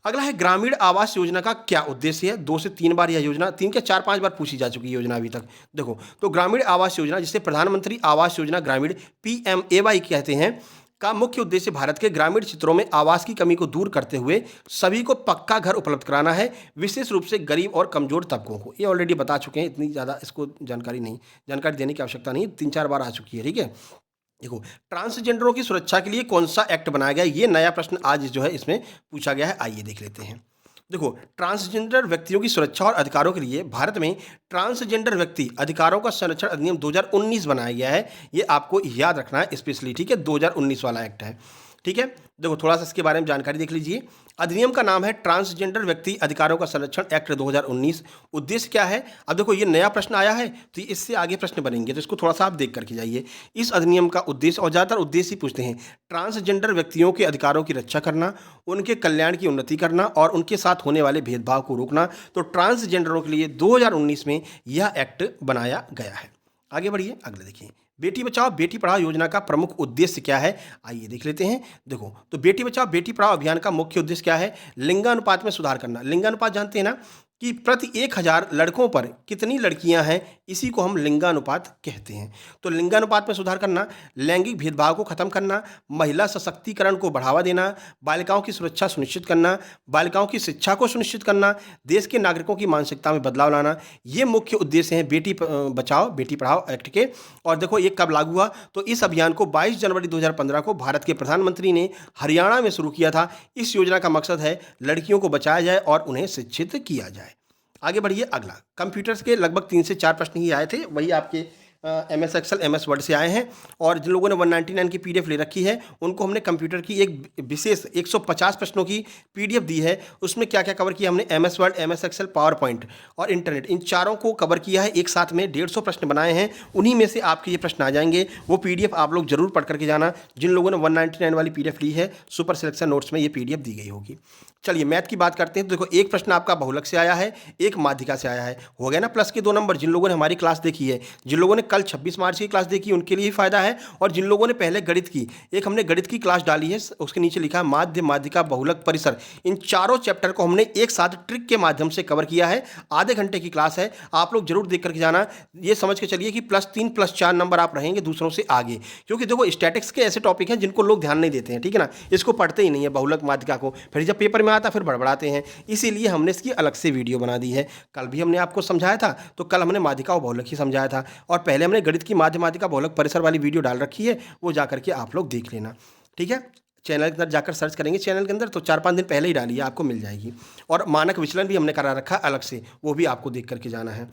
[SPEAKER 1] अगला है ग्रामीण आवास योजना का क्या उद्देश्य है। 2 से 3 बार यह योजना, 3 के 4-5 बार पूछी जा चुकी है योजना अभी तक। देखो, तो ग्रामीण आवास योजना, जिसे प्रधानमंत्री आवास योजना ग्रामीण PMAY कहते हैं, का मुख्य उद्देश्य भारत के ग्रामीण क्षेत्रों में आवास की कमी को दूर करते हुए सभी को पक्का घर उपलब्ध कराना है, विशेष रूप से गरीब और कमजोर तबकों को। ये ऑलरेडी बता चुके हैं, इतनी ज़्यादा इसको जानकारी देने की आवश्यकता नहीं, 3-4 बार आ चुकी है। ठीक है, देखो ट्रांसजेंडरों की सुरक्षा के लिए कौन सा एक्ट बनाया गया, ये नया प्रश्न आज जो है इसमें पूछा गया है। आइए देख लेते हैं। देखो, ट्रांसजेंडर व्यक्तियों की सुरक्षा और अधिकारों के लिए भारत में ट्रांसजेंडर व्यक्ति अधिकारों का संरक्षण अधिनियम 2019 बनाया गया है। ये आपको याद रखना है स्पेशली, ठीक है, 2019 वाला एक्ट है। ठीक है, देखो थोड़ा सा इसके बारे में जानकारी देख लीजिए। अधिनियम का नाम है ट्रांसजेंडर व्यक्ति अधिकारों का संरक्षण एक्ट 2019। उद्देश्य क्या है? अब देखो ये नया प्रश्न आया है तो इससे आगे प्रश्न बनेंगे, तो इसको थोड़ा सा आप देख करके जाइए। इस अधिनियम का उद्देश्य, और ज़्यादातर उद्देश्य ही पूछते हैं, ट्रांसजेंडर व्यक्तियों के अधिकारों की रक्षा करना, उनके कल्याण की उन्नति करना और उनके साथ होने वाले भेदभाव को रोकना। तो ट्रांसजेंडरों के लिए 2019 में यह एक्ट बनाया गया है। आगे बढ़िए, अगले देखिए। बेटी बचाओ बेटी पढ़ाओ योजना का प्रमुख उद्देश्य क्या है? आइए देख लेते हैं। देखो, तो बेटी बचाओ बेटी पढ़ाओ अभियान का मुख्य उद्देश्य क्या है? लिंगानुपात में सुधार करना। लिंगानुपात जानते हैं ना कि प्रति 1000 लड़कों पर कितनी लड़कियां हैं, इसी को हम लिंगानुपात कहते हैं। तो लिंगानुपात में सुधार करना, लैंगिक भेदभाव को खत्म करना, महिला सशक्तिकरण को बढ़ावा देना, बालिकाओं की सुरक्षा सुनिश्चित करना, बालिकाओं की शिक्षा को सुनिश्चित करना, देश के नागरिकों की मानसिकता में बदलाव लाना, ये मुख्य उद्देश्य हैं बेटी बचाओ बेटी पढ़ाओ एक्ट के। और देखो ये कब लागू हुआ? तो इस अभियान को 22 जनवरी 2015 को भारत के प्रधानमंत्री ने हरियाणा में शुरू किया था। इस योजना का मकसद है लड़कियों को बचाया जाए और उन्हें शिक्षित किया जाए। आगे बढ़िए, अगला। कंप्यूटर्स के लगभग 3 से 4 प्रश्न ही आए थे, वही आपके MS एक्सेल MS वर्ड से आए हैं। और जिन लोगों ने 199 की PDF ले रखी है उनको हमने कंप्यूटर की एक विशेष 150 प्रश्नों की PDF दी है। उसमें क्या क्या कवर किया हमने? MS Word, MS Excel, PowerPoint और इंटरनेट, इन चारों को कवर किया है। एक साथ में 150 प्रश्न बनाए हैं, उन्हीं में से आपके ये प्रश्न आ जाएंगे। वो PDF आप लोग जरूर पढ़ करके जाना। जिन लोगों ने 199 वाली PDF ली है, सुपर सिलेक्शन नोट्स में ये PDF दी गई होगी। चलिए मैथ की बात करते हैं। तो देखो, एक प्रश्न आपका बहुलक से आया है, एक माध्यिका से आया है। हो गया ना प्लस के 2 नंबर। जिन लोगों ने हमारी क्लास देखी है, जिन लोगों ने कल 26 मार्च की क्लास देखी, उनके लिए ही फायदा है। और जिन लोगों ने पहले गणित की, एक हमने गणित की क्लास डाली है, उसके नीचे लिखा है माध्य, माध्यिका, बहुलक, परिसर। इन चारों चैप्टर को हमने एक साथ ट्रिक के माध्यम से कवर किया है। आधे घंटे की क्लास है, आप लोग जरूर देख करके जाना। ये समझ के चलिए कि +3 +4 नंबर आप रहेंगे दूसरों से आगे, क्योंकि देखो स्टैटिक्स के ऐसे टॉपिक हैं जिनको लोग ध्यान नहीं देते हैं, ठीक है ना। इसको पढ़ते ही नहीं है बहुलक माध्यिका को, फिर जब पेपर में आता फिर बड़बड़ाते हैं। इसीलिए हमने इसकी अलग से वीडियो बना दी है। कल भी हमने आपको समझाया था, तो कल हमने माध्यिका और बहुलक ही समझाया था, और पहले हमने गणित की माध्य, माध्यिका, बहुलक, परिसर वाली वीडियो डाल रखी है, वो जाकर के आप लोग देख लेना, ठीक है। चैनल के अंदर जाकर सर्च करेंगे, चैनल के अंदर तो 4-5 दिन पहले ही डाली है, आपको मिल जाएगी। और मानक विचलन भी हमने करा रखा अलग से, वो भी आपको देख करके जाना है।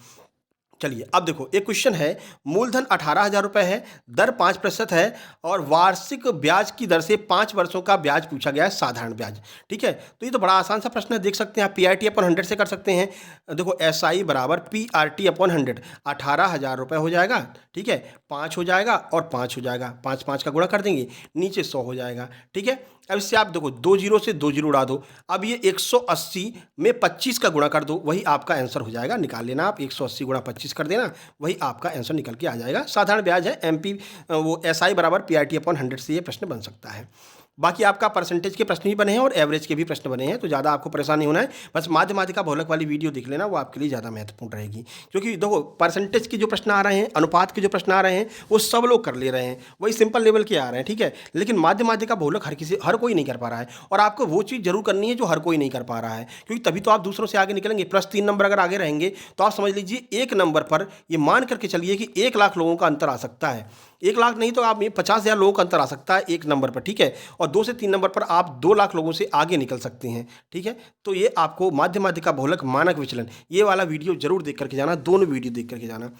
[SPEAKER 1] चलिए अब देखो, एक क्वेश्चन है, मूलधन 18,000 रुपये है, दर 5% है और वार्षिक ब्याज की दर से 5 वर्षों का ब्याज पूछा गया है, साधारण ब्याज, ठीक है। तो ये तो बड़ा आसान सा प्रश्न है, देख सकते हैं आप, PRT/100 से कर सकते हैं। देखो SI बराबर PRT/100, 18,000 रुपये हो जाएगा, ठीक है, 5 हो जाएगा और 5 हो जाएगा, 5 का गुणा कर देंगे, नीचे 100 हो जाएगा, ठीक है। अब इससे आप देखो 2 जीरो से 2 जीरो उड़ा दो, अब ये 180 में 25 का गुणा कर दो, वही आपका आंसर हो जाएगा। निकाल लेना आप, 180 गुणा 25 कर देना, वही आपका आंसर निकल के आ जाएगा। साधारण ब्याज है, MP वो SI बराबर PRT/100 से ये प्रश्न बन सकता है। बाकी आपका परसेंटेज के प्रश्न भी बने हैं और एवरेज के भी प्रश्न बने हैं, तो ज़्यादा आपको परेशान नहीं होना है। बस माध्य, माध्यिका, बहुलक वाली वीडियो देख लेना, वो आपके लिए ज़्यादा महत्वपूर्ण रहेगी। क्योंकि देखो परसेंटेज के जो प्रश्न आ रहे हैं, अनुपात के जो प्रश्न आ रहे हैं, वो सब लोग कर ले रहे हैं, वही सिंपल लेवल के आ रहे हैं, ठीक है। लेकिन माध्य, माध्यिका, बहुलक हर कोई नहीं कर पा रहा है, और आपको वो चीज़ जरूर करनी है जो हर कोई नहीं कर पा रहा है, क्योंकि तभी तो आप दूसरों से आगे निकलेंगे। +3 नंबर अगर आगे रहेंगे तो आप समझ लीजिए 1 नंबर पर ये मान करके चलिए कि 1 लाख लोगों का अंतर आ सकता है। 1 लाख नहीं तो आप 50,000 लोगों का अंतर आ सकता है 1 नंबर पर, ठीक है। और 2 से 3 नंबर पर आप 2 लाख लोगों से आगे निकल सकते हैं, ठीक है। तो ये आपको माध्य, माध्यिका, बहुलक, मानक विचलन, ये वाला वीडियो जरूर देख करके जाना, दोनों वीडियो देख करके जाना।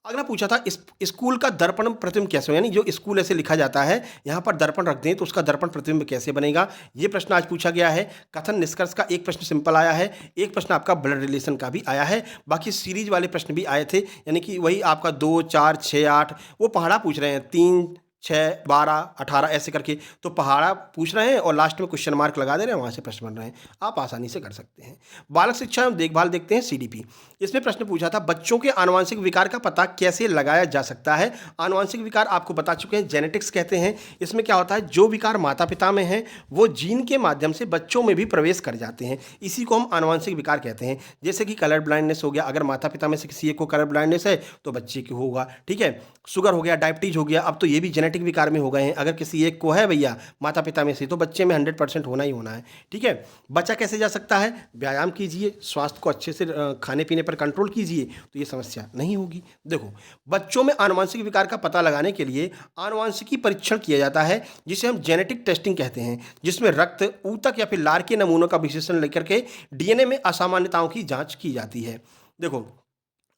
[SPEAKER 1] अगला पूछा था स्कूल का दर्पण प्रतिबिंब कैसे हो, यानी जो स्कूल ऐसे लिखा जाता है, यहाँ पर दर्पण रख दें तो उसका दर्पण प्रतिबिंब कैसे बनेगा, ये प्रश्न आज पूछा गया है। कथन निष्कर्ष का एक प्रश्न सिंपल आया है, एक प्रश्न आपका ब्लड रिलेशन का भी आया है, बाकी सीरीज वाले प्रश्न भी आए थे, यानी कि वही आपका 2, 4, 6, 8, वो पहाड़ा पूछ रहे हैं, 3, 6, 12, 18 ऐसे करके, तो पहाड़ा पूछ रहे हैं और लास्ट में क्वेश्चन मार्क लगा दे रहे हैं, वहाँ से प्रश्न बन रहे हैं, आप आसानी से कर सकते हैं। बालक शिक्षा एवं देखभाल देखते हैं, CDP। इसमें प्रश्न पूछा था, बच्चों के आनुवंशिक विकार का पता कैसे लगाया जा सकता है। आनुवंशिक विकार आपको बता चुके हैं, जेनेटिक्स कहते हैं। इसमें क्या होता है, जो विकार माता पिता में है वो जीन के माध्यम से बच्चों में भी प्रवेश कर जाते हैं, इसी को हम आनुवंशिक विकार कहते हैं। जैसे कि कलर ब्लाइंडनेस हो गया, अगर माता पिता में से किसी एक को कलर ब्लाइंडनेस है तो बच्चे को होगा, ठीक है। शुगर हो गया, डायबिटीज हो गया, अब तो ये भी जेनेटिक जेनेटिक विकार में हो गए हैं, अगर किसी एक को है भैया माता पिता में से, तो बच्चे में 100% होना ही होना है। ठीक है, बचा कैसे जा सकता है? व्यायाम कीजिए, स्वास्थ्य को अच्छे से खाने पीने पर कंट्रोल कीजिए, तो ये समस्या नहीं होगी। देखो, बच्चों में आनुवंशिक विकार का पता लगाने के लिए आनुवंशिकी परीक्षण किया जाता है, जिसे हम जेनेटिक टेस्टिंग कहते हैं, जिसमें रक्त, ऊतक या फिर लार के नमूनों का विश्लेषण लेकर के डीएनए में असामान्यताओं की जांच की जाती है। देखो,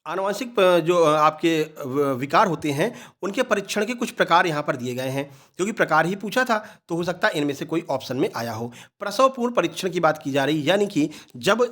[SPEAKER 1] आनुवंशिक जो आपके विकार होते हैं, उनके परीक्षण के कुछ प्रकार यहाँ पर दिए गए हैं, क्योंकि प्रकार ही पूछा था तो हो सकता है इनमें से कोई ऑप्शन में आया हो। प्रसव पूर्व परीक्षण की बात की जा रही है, यानी कि जब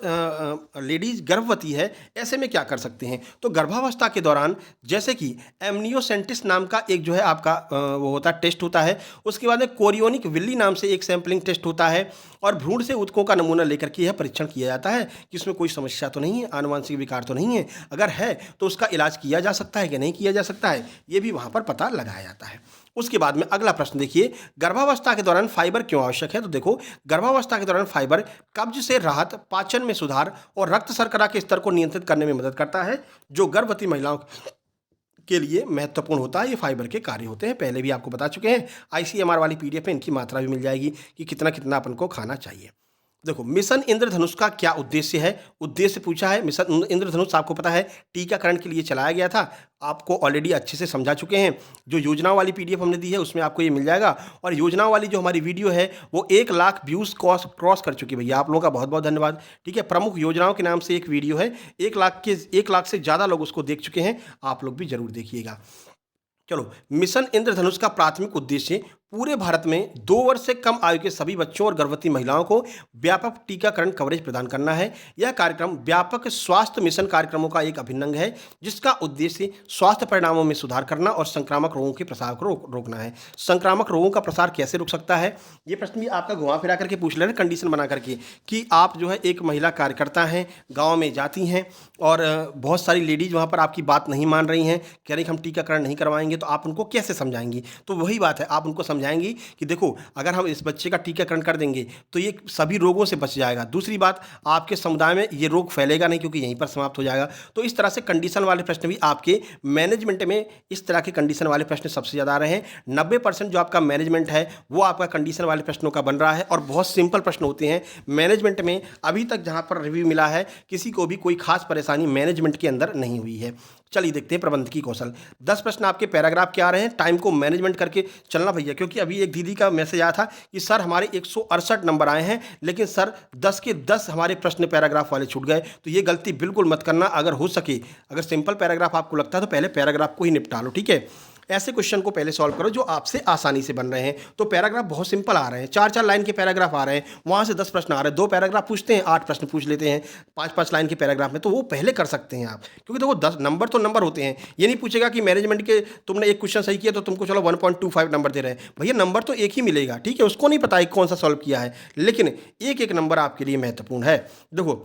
[SPEAKER 1] लेडीज गर्भवती है, ऐसे में क्या कर सकते हैं? तो गर्भावस्था के दौरान जैसे कि एमनियोसेंटिस नाम का एक जो है आपका वो होता है, टेस्ट होता है। उसके बाद में कोरियोनिक विल्ली नाम से एक सैंपलिंग टेस्ट होता है, और भ्रूण से ऊतकों का नमूना लेकर के यह परीक्षण किया जाता है कि इसमें कोई समस्या तो नहीं है, आनुवंशिक विकार तो नहीं है। अगर है तो उसका इलाज किया जा सकता है कि नहीं किया जा सकता है, ये भी वहाँ पर पता लगाया जाता है। उसके बाद में अगला प्रश्न देखिए, गर्भावस्था के दौरान फाइबर क्यों आवश्यक है? तो देखो, गर्भावस्था के दौरान फाइबर कब्ज से राहत, पाचन में सुधार और रक्त शर्करा के स्तर को नियंत्रित करने में मदद करता है, जो गर्भवती महिलाओं के लिए महत्वपूर्ण होता है। ये फाइबर के कार्य होते हैं, पहले भी आपको बता चुके हैं। आईसीएमआर वाली पीडीएफ में इनकी मात्रा भी मिल जाएगी कि कितना कितना अपन को खाना चाहिए। देखो, मिशन इंद्रधनुष का क्या उद्देश्य है? उद्देश्य पूछा है। मिशन इंद्रधनुष आपको पता है टीकाकरण के लिए चलाया गया था, आपको ऑलरेडी अच्छे से समझा चुके हैं। जो योजनाओं वाली पीडीएफ हमने दी है उसमें आपको ये मिल जाएगा, और योजनाओं वाली जो हमारी वीडियो है वो 1 लाख व्यूज़ क्रॉस कर चुकी है भैया। आप लोगों का बहुत बहुत धन्यवाद। ठीक है, प्रमुख योजनाओं के नाम से एक वीडियो है, 1 लाख से ज़्यादा लोग उसको देख चुके हैं, आप लोग भी जरूर देखिएगा। चलो, मिशन इंद्रधनुष का प्राथमिक उद्देश्य पूरे भारत में 2 वर्ष से कम आयु के सभी बच्चों और गर्भवती महिलाओं को व्यापक टीकाकरण कवरेज प्रदान करना है। यह कार्यक्रम व्यापक स्वास्थ्य मिशन कार्यक्रमों का एक अभिन्न अंग है, जिसका उद्देश्य स्वास्थ्य परिणामों में सुधार करना और संक्रामक रोगों के प्रसार को रोकना है। संक्रामक रोगों का प्रसार कैसे रुक सकता है? ये प्रश्न भी आपका घुमा फिरा करके पूछ ले रहे हैं, कंडीशन बना करके, कि आप जो है एक महिला कार्यकर्ता हैं, गाँव में जाती हैं और बहुत सारी लेडीज वहाँ पर आपकी बात नहीं मान रही हैं, कह रही हम टीकाकरण नहीं करवाएंगे, तो आप उनको कैसे समझाएंगी? तो वही बात है, आप उनको समझाएंगी कि देखो, अगर हम इस बच्चे का टीकाकरण कर देंगे तो ये सभी रोगों से बच जाएगा। दूसरी बात, आपके समुदाय में ये रोग फैलेगा नहीं, क्योंकि यहीं पर समाप्त हो जाएगा। तो इस तरह से कंडीशन वाले प्रश्न भी आपके मैनेजमेंट में, इस तरह के कंडीशन वाले प्रश्न सबसे ज़्यादा आ रहे हैं। 90% जो आपका मैनेजमेंट है वो आपका कंडीशन वाले प्रश्नों का बन रहा है, और बहुत सिंपल प्रश्न होते हैं मैनेजमेंट में। अभी तक जहाँ पर रिव्यू मिला है, किसी को भी कोई खास परेशानी मैनेजमेंट के अंदर नहीं हुई है। चलिए देखते हैं प्रबंधकीय कौशल। 10 प्रश्न आपके पैराग्राफ के आ रहे हैं, टाइम को मैनेजमेंट करके चलना भैया, क्योंकि अभी एक दीदी का मैसेज आया था कि सर हमारे 168 नंबर आए हैं, लेकिन सर 10 के 10 हमारे प्रश्न पैराग्राफ वाले छूट गए। तो ये गलती बिल्कुल मत करना। अगर हो सके, अगर सिंपल पैराग्राफ आपको लगता है तो पहले पैराग्राफ को ही निपटा लो। ठीक है, ऐसे क्वेश्चन को पहले सॉल्व करो जो आपसे आसानी से बन रहे हैं। तो पैराग्राफ बहुत सिंपल आ रहे हैं, 4-4 लाइन के पैराग्राफ आ रहे हैं, वहाँ से 10 प्रश्न आ रहे हैं। 2 पैराग्राफ पूछते हैं, 8 प्रश्न पूछ लेते हैं 5-5 लाइन के पैराग्राफ में, तो वो पहले कर सकते हैं आप, क्योंकि देखो 10 नंबर तो नंबर होते हैं। ये नहीं पूछेगा कि मैनेजमेंट के तुमने एक क्वेश्चन सही किया तो तुमको चलो 1.25 नंबर दे रहे हैं। भैया नंबर तो एक ही मिलेगा, ठीक है, उसको नहीं पता है कौन सा सॉल्व किया है, लेकिन एक एक नंबर आपके लिए महत्वपूर्ण है। देखो,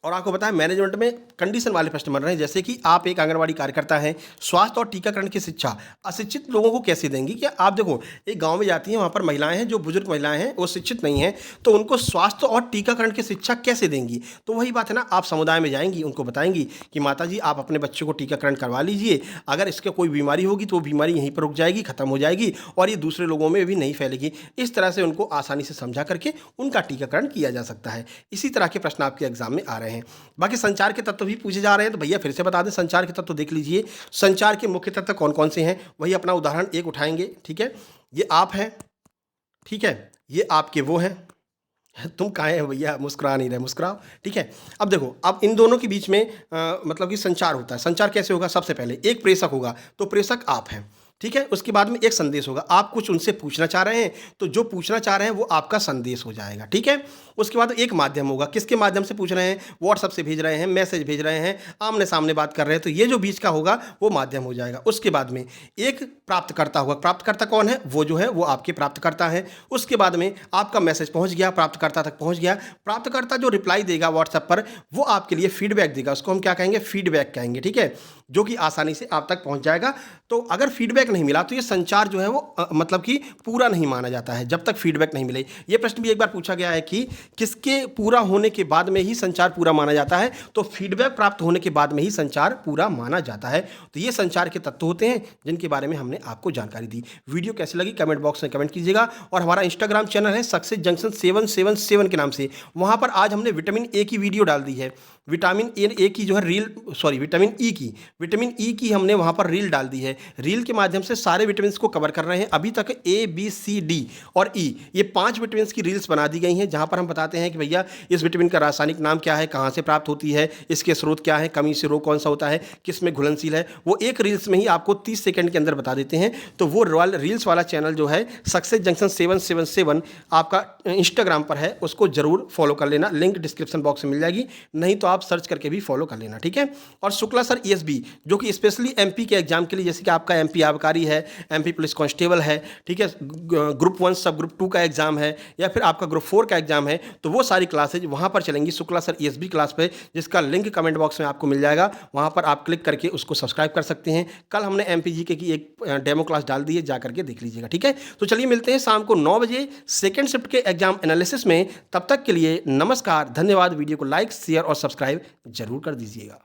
[SPEAKER 1] और आपको पता है मैनेजमेंट में कंडीशन वाले प्रश्न बन रहे हैं, जैसे कि आप एक आंगनवाड़ी कार्यकर्ता हैं, स्वास्थ्य और टीकाकरण की शिक्षा अशिक्षित लोगों को कैसे देंगी? क्या आप देखो, एक गांव में जाती हैं, वहां पर महिलाएं हैं जो बुजुर्ग महिलाएं हैं, वो शिक्षित नहीं हैं, तो उनको स्वास्थ्य और टीकाकरण की शिक्षा कैसे देंगी? तो वही बात है ना, आप समुदाय में जाएंगी, उनको बताएंगी कि माता जी आप अपने बच्चे को टीकाकरण करवा लीजिए, अगर इसके कोई बीमारी होगी तो वो बीमारी यहीं पर रुक जाएगी, खत्म हो जाएगी, और ये दूसरे लोगों में भी नहीं फैलेगी। इस तरह से उनको आसानी से समझा करके उनका टीकाकरण किया जा सकता है। इसी तरह के प्रश्न आपके एग्जाम में आ रहे हैं। बाकी संचार के तत्व भी पूछे जा रहे हैं, तो भैया फिर से बता दें, संचार के तत्व देख लीजिए। संचार के मुख्य तत्व कौन कौन से हैं, वही अपना उदाहरण एक उठाएंगे। ठीक है, ये आप हैं, ठीक है, ये आपके वो हैं, तुम काहे हैं भैया, मुस्कुरा नहीं रहे, मुस्कुराओ। ठीक है, अब देखो, अब इन दोनों के बीच में मतलब कि संचार होता है। संचार कैसे होगा? सबसे पहले एक प्रेषक होगा, तो प्रेषक आप हैं, ठीक है। उसके बाद में एक संदेश होगा, आप कुछ उनसे पूछना चाह रहे हैं, तो जो पूछना चाह रहे हैं वो आपका संदेश हो जाएगा, ठीक है। उसके बाद एक माध्यम होगा, किसके माध्यम से पूछ रहे हैं? व्हाट्सएप से भेज रहे हैं, मैसेज भेज रहे हैं, आमने सामने बात कर रहे हैं, तो ये जो बीच का होगा वो माध्यम हो जाएगा। उसके बाद में एक प्राप्तकर्ता होगा। प्राप्तकर्ता कौन है? वो जो है वो आपके प्राप्तकर्ता है। उसके बाद में आपका मैसेज पहुंच गया, प्राप्तकर्ता तक पहुंच गया। प्राप्तकर्ता जो रिप्लाई देगा व्हाट्सएप पर, वो आपके लिए फीडबैक देगा, उसको हम क्या कहेंगे? फीडबैक कहेंगे, ठीक है, जो कि आसानी से आप तक पहुंच जाएगा। तो अगर फीडबैक
[SPEAKER 2] नहीं मिला तो ये संचार जो है वो मतलब कि पूरा नहीं माना जाता है जब तक फीडबैक नहीं मिले। ये प्रश्न भी एक बार पूछा गया है कि किसके पूरा होने के बाद में ही संचार पूरा माना जाता है, तो फीडबैक प्राप्त होने के बाद में ही संचार पूरा माना जाता है। तो ये संचार के तत्व होते हैं जिनके बारे में हमने आपको जानकारी दी। वीडियो कैसी लगी कमेंट बॉक्स में कमेंट कीजिएगा, और हमारा इंस्टाग्राम चैनल है सक्सेस जंक्शन 777 के नाम से, वहां पर आज हमने विटामिन ए की वीडियो डाल दी है। विटामिन ए की जो है विटामिन ई की हमने वहां पर रील डाल दी है। रील के माध्यम से सारे विटामिन को कवर कर रहे हैं। अभी तक ए बी सी डी और ई, ये 5 विटामिन की रील्स बना दी गई हैं, जहां पर हम बताते हैं कि भैया इस विटामिन का रासायनिक नाम क्या है, कहां से प्राप्त होती है, इसके स्रोत क्या है, कमी से रोग कौन सा होता है, किस में घुलनशील है, वो एक रील्स में ही आपको 30 सेकंड के अंदर बता देते हैं। तो वो रील्स वाला चैनल जो है सक्सेस जंक्शन 777 आपका इंस्टाग्राम पर है, उसको जरूर फॉलो कर लेना। लिंक डिस्क्रिप्शन बॉक्स में मिल जाएगी, नहीं तो आप सर्च करके भी फॉलो कर लेना, ठीक है। और शुक्ला सर ईएसबी, जो कि स्पेशली एमपी के एग्जाम के लिए, जैसे कि आपका एमपी आबकारी है, एमपी पुलिस कांस्टेबल है, ठीक है, ग्रुप 1 सब ग्रुप 2 का एग्जाम है, या फिर आपका ग्रुप 4 का एग्जाम है, तो वो सारी क्लासेज वहां पर चलेंगी शुक्ला सर ईएसबी क्लास पे, जिसका लिंक कमेंट बॉक्स में आपको मिल जाएगा। वहां पर आप क्लिक करके उसको सब्सक्राइब कर सकते हैं। कल हमने एमपीजीके की एक डेमो क्लास डाल दी है, जाकर के देख लीजिएगा, ठीक है। तो चलिए मिलते हैं शाम को 9 बजे सेकेंड शिफ्ट के एग्जाम एनालिसिस में। तब तक के लिए नमस्कार, धन्यवाद। वीडियो को लाइक शेयर और सब्सक्राइब जरूर कर दीजिएगा।